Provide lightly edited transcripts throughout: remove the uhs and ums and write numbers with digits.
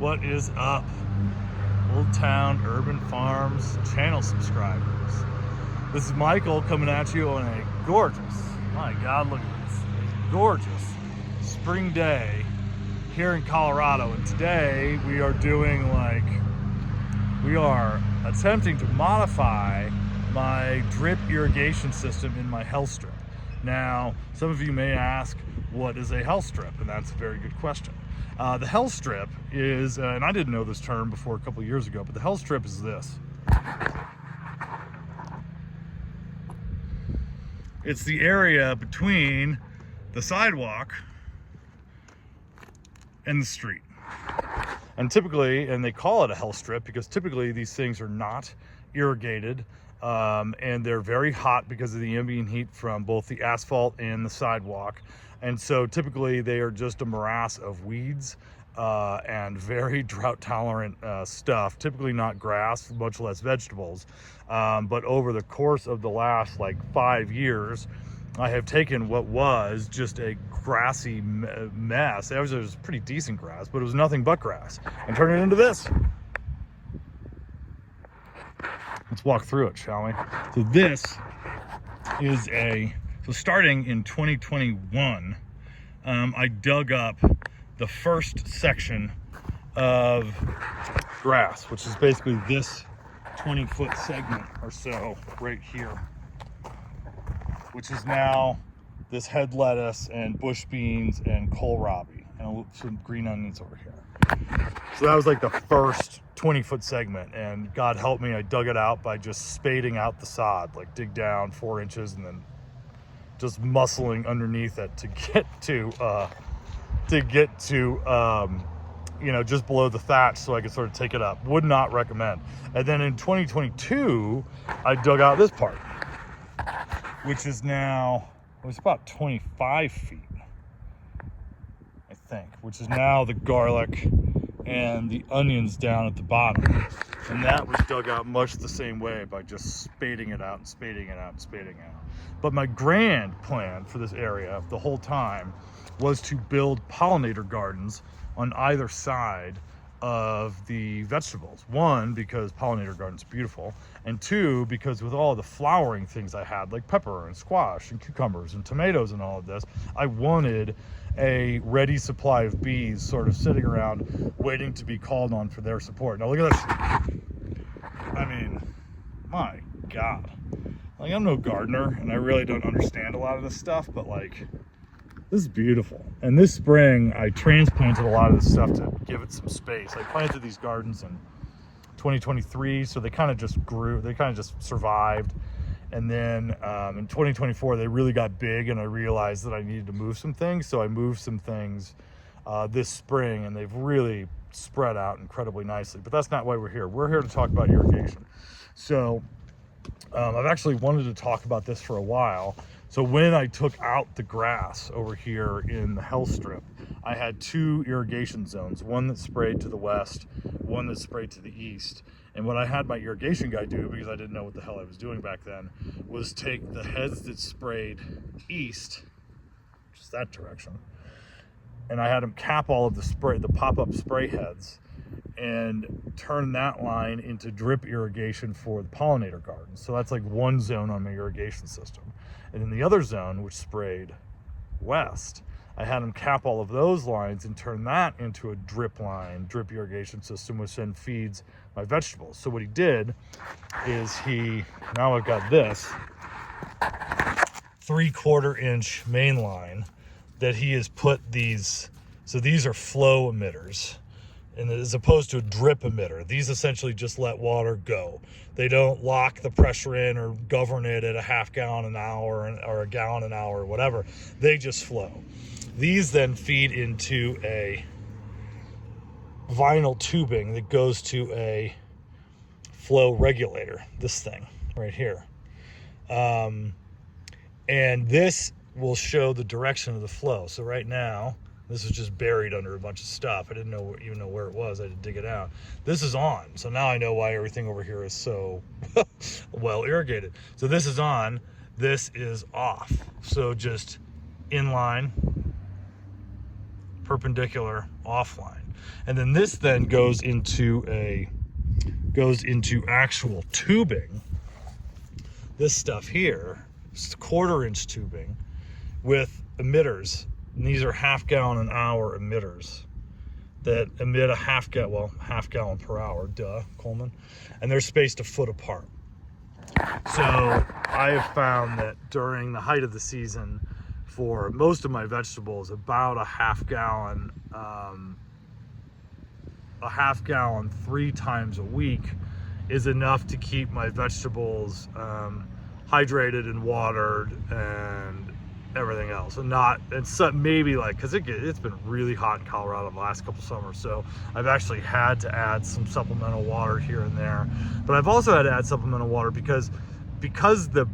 What is up, Old Town Urban Farms channel subscribers? This is Michael coming at you on a gorgeous, my God, look at this, a gorgeous spring day here in Colorado. And today we are attempting to modify my drip irrigation system in my health strip. Now, some of you may ask, what is a health strip? And that's a very good question. The health strip is, and I didn't know this term before a couple years ago, but the health strip is this. It's the area between the sidewalk and the street. And typically, and they call it a health strip because typically these things are not irrigated, and they're very hot because of the ambient heat from both the asphalt and the sidewalk. And so typically they are just a morass of weeds and very drought tolerant stuff, typically not grass, much less vegetables. But over the course of the last 5 years, I have taken what was just a grassy mess. It was pretty decent grass, but it was nothing but grass, and turned it into this. Let's walk through it, shall we? So this is so starting in 2021, I dug up the first section of grass, which is basically this 20-foot segment or so right here, which is now this head lettuce and bush beans and kohlrabi and some green onions over here. So that was like the first 20-foot segment, and God help me, I dug it out by just spading out the sod, dig down 4 inches and then just muscling underneath it to get to just below the thatch so I could sort of take it up. Would not recommend. And then in 2022, I dug out this part, which is now, it's about 25 feet, I think, which is now the garlic and the onions down at the bottom. And that was dug out much the same way, by just spading it out and spading it out and spading it out. But my grand plan for this area the whole time was to build pollinator gardens on either side of the vegetables. One, because pollinator gardens are beautiful, and two, because with all the flowering things I had, like pepper and squash and cucumbers and tomatoes and all of this, I wanted a ready supply of bees sort of sitting around waiting to be called on for their support. Now look at this. I mean, my God. I'm no gardener, and I really don't understand a lot of this stuff, but this is beautiful. And this spring, I transplanted a lot of this stuff to give it some space. I planted these gardens in 2023, so they kind of just grew, they kind of just survived. And then in 2024, they really got big, and I realized that I needed to move some things. So I moved some things this spring, and they've really spread out incredibly nicely. But that's not why we're here. We're here to talk about irrigation. So I've actually wanted to talk about this for a while. So when I took out the grass over here in the health strip, I had 2 irrigation zones, one that sprayed to the west, one that sprayed to the east. And what I had my irrigation guy do, because I didn't know what the hell I was doing back then, was take the heads that sprayed east, just that direction, and I had him cap all of the pop-up spray heads, and turn that line into drip irrigation for the pollinator garden. So that's one zone on my irrigation system. And in the other zone, which sprayed west, I had him cap all of those lines and turn that into a drip drip irrigation system, which then feeds my vegetables. So what he did is now I've got this 3/4 inch main line that he has put these are flow emitters. And as opposed to a drip emitter, these essentially just let water go. They don't lock the pressure in or govern it at a half gallon an hour or a gallon an hour or whatever. They just flow. These then feed into a vinyl tubing that goes to a flow regulator, this thing right here. And this will show the direction of the flow. So right now, this is just buried under a bunch of stuff. I didn't even know where it was. I had to dig it out. This is on. So now I know why everything over here is so well irrigated. So this is on. This is off. So just inline, perpendicular, offline. And then this then goes into actual tubing. This stuff here, it's 1/4 inch tubing with emitters. And these are 1/2 gallon an hour emitters that emit a half gallon per hour, duh, Coleman. And they're spaced a foot apart. So I have found that during the height of the season, for most of my vegetables, about a 1/2 gallon 3 times a week is enough to keep my vegetables hydrated and watered and everything else. And it's maybe like, because it's been really hot in Colorado the last couple summers, so I've actually had to add some supplemental water here and there. But I've also had to add supplemental water because the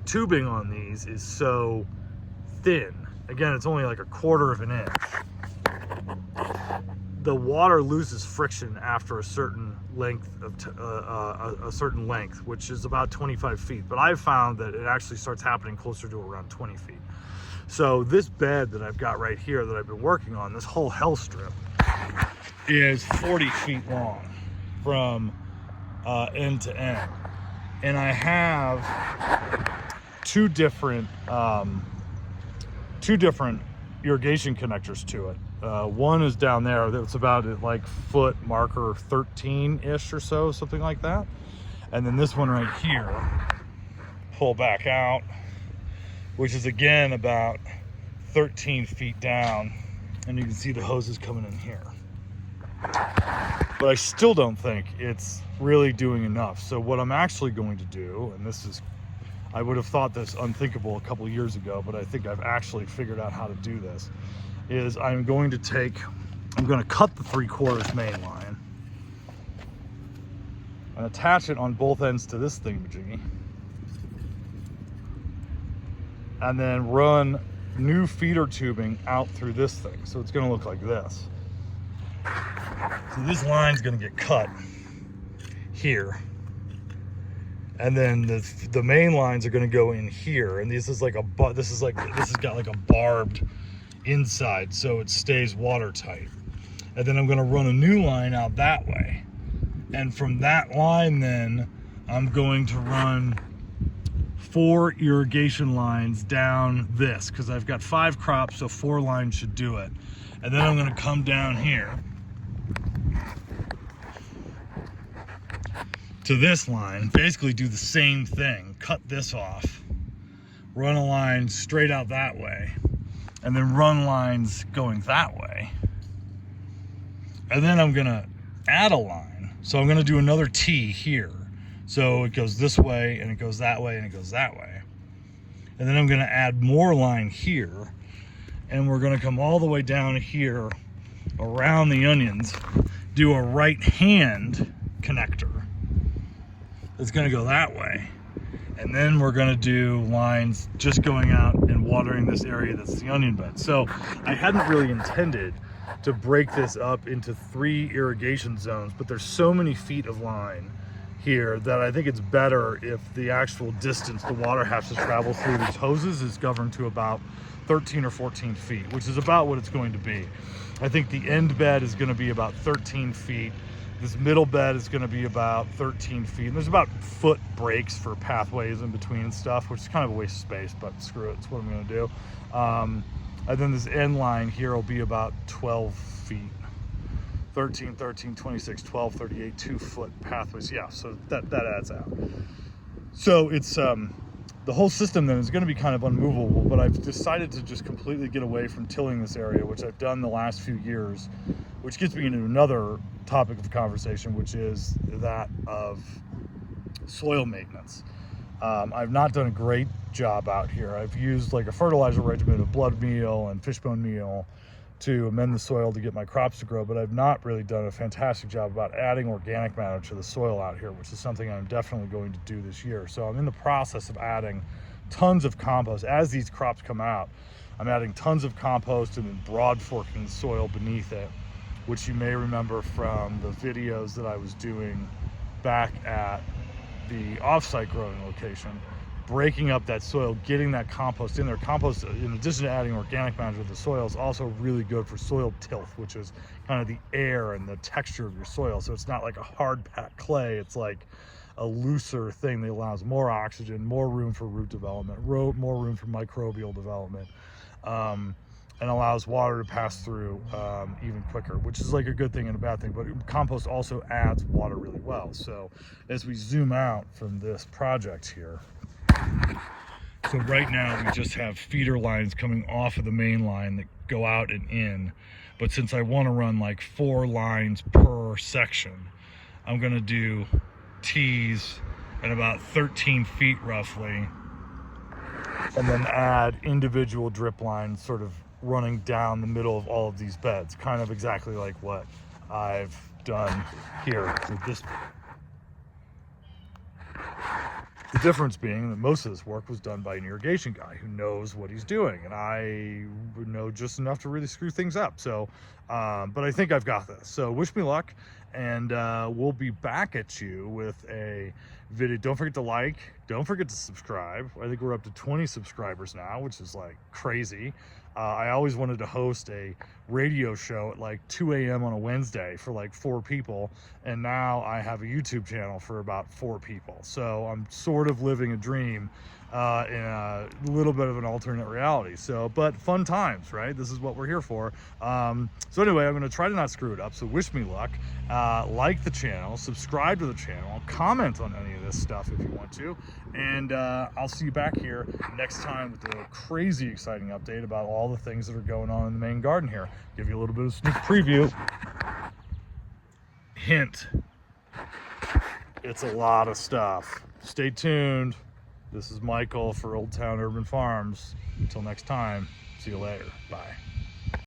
tubing on these is so thin. Again, it's only like 1/4 inch. The water loses friction after a certain length which is about 25 feet. But I've found that it actually starts happening closer to around 20 feet. So this bed that I've got right here that I've been working on, this whole hell strip, is 40 feet long from end to end. And I have two different irrigation connectors to it. One is down there that's about at like foot marker 13-ish or so, something like that. And then this one right here, pull back out, which is again about 13 feet down. And you can see the hoses coming in here. But I still don't think it's really doing enough. So what I'm actually going to do, and I would have thought this unthinkable a couple years ago, but I think I've actually figured out how to do this, is I'm going to cut the 3/4 main line and attach it on both ends to this thingamajiggy, and then run new feeder tubing out through this thing. So it's going to look like this. So this line's going to get cut here, and then the main lines are going to go in here, and this has got like a barbed inside, so it stays watertight. And then I'm going to run a new line out that way, and from that line then I'm going to run 4 irrigation lines down this, because I've got 5 crops, so 4 lines should do it. And then I'm going to come down here to this line, basically do the same thing, cut this off, run a line straight out that way, and then run lines going that way. And then I'm gonna add a line. So I'm gonna do another T here. So it goes this way, and it goes that way, and it goes that way. And then I'm gonna add more line here, and we're gonna come all the way down here around the onions, do a right hand connector. It's gonna go that way. And then we're gonna do lines just going out and watering this area that's the onion bed. So I hadn't really intended to break this up into 3 irrigation zones, but there's so many feet of line here that I think it's better if the actual distance the water has to travel through these hoses is governed to about 13 or 14 feet, which is about what it's going to be. I think the end bed is gonna be about 13 feet. This middle bed is going to be about 13 feet. And there's about foot breaks for pathways in between and stuff, which is kind of a waste of space, but screw it, it's what I'm going to do. And then this end line here will be about 12 feet. 13, 26, 12, 38, 2-foot pathways. Yeah, so that adds out. So it's the whole system then is going to be kind of unmovable, but I've decided to just completely get away from tilling this area, which I've done the last few years, which gets me into another topic of conversation, which is that of soil maintenance. I've not done a great job out here. I've used like a fertilizer regimen of blood meal and fishbone meal to amend the soil to get my crops to grow, but I've not really done a fantastic job about adding organic matter to the soil out here, which is something I'm definitely going to do this year. So I'm in the process of adding tons of compost. As these crops come out, I'm adding tons of compost and then broad forking the soil beneath it, which you may remember from the videos that I was doing back at the offsite growing location. breaking up that soil, getting that compost in there. Compost, in addition to adding organic matter to the soil, is also really good for soil tilth, which is kind of the air and the texture of your soil. So it's not like a hard packed clay, it's like a looser thing that allows more oxygen, more room for root development, more room for microbial development, and allows water to pass through even quicker, which is like a good thing and a bad thing. But compost also adds water really well. So as we zoom out from this project here, so right now we just have feeder lines coming off of the main line that go out and in. But since I want to run like 4 lines per section, I'm going to do T's at about 13 feet roughly, and then add individual drip lines sort of running down the middle of all of these beds, kind of exactly like what I've done here with this. The difference being that most of this work was done by an irrigation guy who knows what he's doing, and I know just enough to really screw things up. So, but I think I've got this. So wish me luck, and we'll be back at you with a video. Don't forget to like, don't forget to subscribe. I think we're up to 20 subscribers now, which is like crazy. I always wanted to host a radio show at like 2 a.m. on a Wednesday for like 4 people, and now I have a YouTube channel for about 4 people. So I'm sort of living a dream in a little bit of an alternate reality. So, but fun times, right? This is what we're here for. So anyway, I'm going to try to not screw it up. So wish me luck. Like the channel, subscribe to the channel, comment on any of this stuff if you want to, and I'll see you back here next time with a crazy exciting update about all the things that are going on in the main garden here. Give you a little bit of sneak preview. Hint, it's a lot of stuff. Stay tuned. This is Michael for Old Town Urban Farms. Until next time, see you later. Bye.